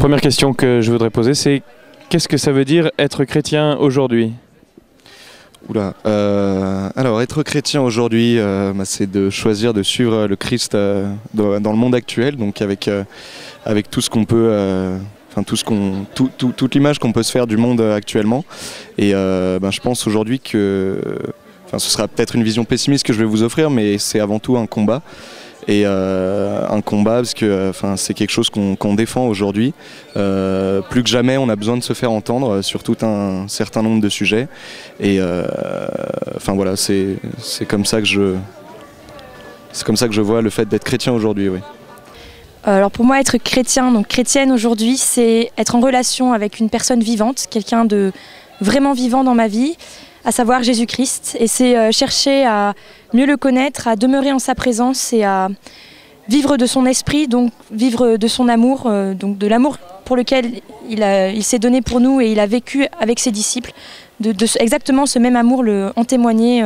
Première question que je voudrais poser, c'est qu'est-ce que ça veut dire être chrétien aujourd'hui? Oula, alors être chrétien aujourd'hui, c'est de choisir de suivre le Christ dans le monde actuel, donc avec tout ce qu'on peut, toute l'image qu'on peut se faire du monde actuellement. Et je pense aujourd'hui que, ce sera peut-être une vision pessimiste que je vais vous offrir, mais c'est avant tout un combat. Et un combat parce que c'est quelque chose qu'on défend aujourd'hui. Plus que jamais, on a besoin de se faire entendre sur tout un certain nombre de sujets. Et voilà, c'est comme ça que je vois le fait d'être chrétien aujourd'hui. Oui. Alors pour moi, être chrétien, donc chrétienne aujourd'hui, c'est être en relation avec une personne vivante, quelqu'un de vraiment vivant dans ma vie, à savoir Jésus-Christ, et c'est chercher à mieux le connaître, à demeurer en sa présence et à vivre de son esprit, donc vivre de son amour, donc de l'amour pour lequel il s'est donné pour nous et il a vécu avec ses disciples, exactement ce même amour, en témoigner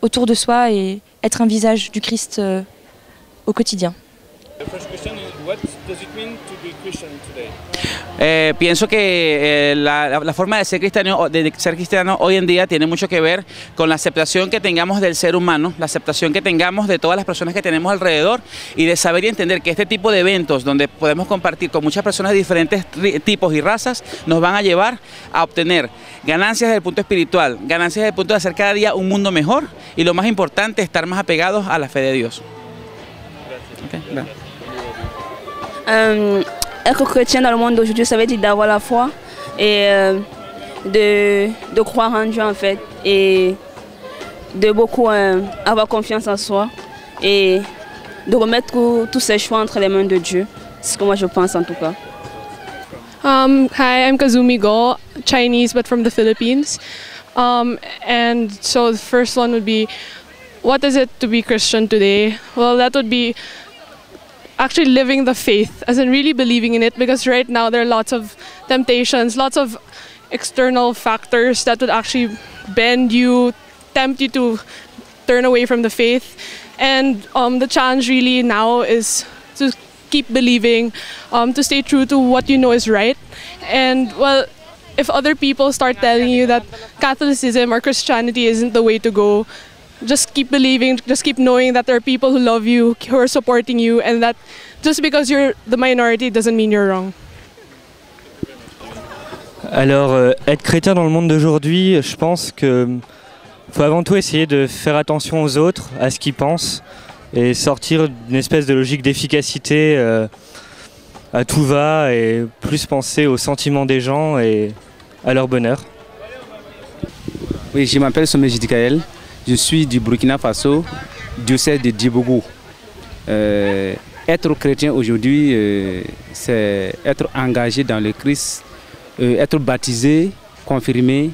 autour de soi et être un visage du Christ au quotidien. Pienso que la forma de ser cristiano hoy en día tiene mucho que ver con la aceptación que tengamos del ser humano, la aceptación que tengamos de todas las personas que tenemos alrededor y de saber y entender que este tipo de eventos donde podemos compartir con muchas personas de diferentes tipos y razas nos van a llevar a obtener ganancias desde el punto espiritual, ganancias desde el punto de hacer cada día un mundo mejor y lo más importante, estar más apegados a la fe de Dios. Okay, gracias. Être chrétien dans le monde d'aujourd'hui, ça veut dire d'avoir la foi et de croire en Dieu en fait et de beaucoup avoir confiance en soi et de remettre tous ses choix entre les mains de Dieu. C'est ce que moi je pense en tout cas. Hi, I'm Kazumi Go, Chinese but from the Philippines. And so the first one would be, what is it to be Christian today? Well, that would be actually living the faith, as in really believing in it, because right now there are lots of temptations, lots of external factors that would actually bend you, tempt you to turn away from the faith. And the challenge really now is to keep believing, to stay true to what you know is right. And well, if other people start telling you that Catholicism or Christianity isn't the way to go, just keep believing, just keep knowing that there are people who love you, who are supporting you, and that just because you're the minority doesn't mean you're wrong. Alors, être chrétien dans le monde d'aujourd'hui, je pense qu'il faut avant tout essayer de faire attention aux autres, à ce qu'ils pensent, et sortir d'une espèce de logique d'efficacité à tout va, et plus penser aux sentiments des gens et à leur bonheur. Oui, je m'appelle Somé Jidikael. Je suis du Burkina Faso, diocèse de Djibougou. Être chrétien aujourd'hui, c'est être engagé dans le Christ, être baptisé, confirmé,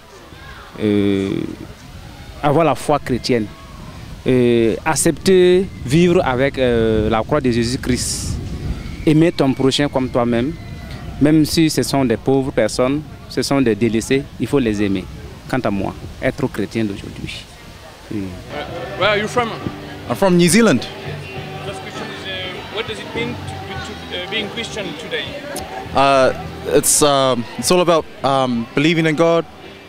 avoir la foi chrétienne, accepter vivre avec la croix de Jésus-Christ, aimer ton prochain comme toi-même, même si ce sont des pauvres personnes, ce sont des délaissés, il faut les aimer. Quant à moi, être chrétien d'aujourd'hui. Where are you from? I'm from New Zealand. What does it mean to being Christian today? It's all about believing in God,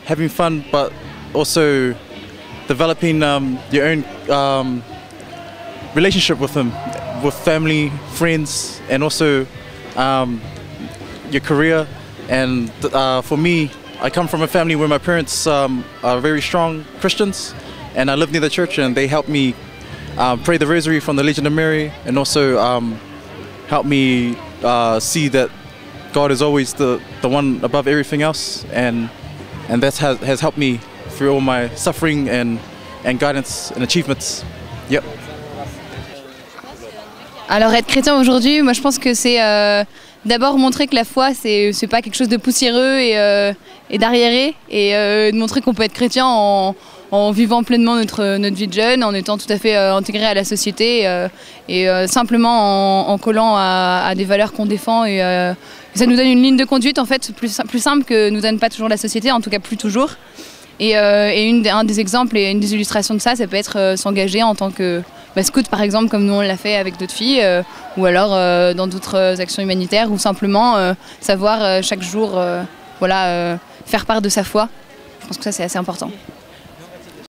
having fun, but also developing your own relationship with Him, with family, friends, and also your career. And for me, I come from a family where my parents are very strong Christians. And I live near the church, and they help me pray the rosary from the Legion of Mary, and also help me see that God is always the one above everything else, and that has helped me through all my suffering and guidance and achievements. Yep. Alors être chrétien aujourd'hui, moi je pense que c'est d'abord montrer que la foi c'est pas quelque chose de poussiéreux et d'arriéré, et de montrer qu'on peut être chrétien en vivant pleinement notre vie de jeune, en étant tout à fait intégré à la société et simplement en collant à des valeurs qu'on défend. Et ça nous donne une ligne de conduite en fait plus simple que nous donne pas toujours la société, en tout cas plus toujours. Et un des exemples et une des illustrations de ça, ça peut être s'engager en tant que scout par exemple, comme nous on l'a fait avec d'autres filles, ou alors dans d'autres actions humanitaires, ou simplement savoir chaque jour faire part de sa foi. Je pense que ça c'est assez important.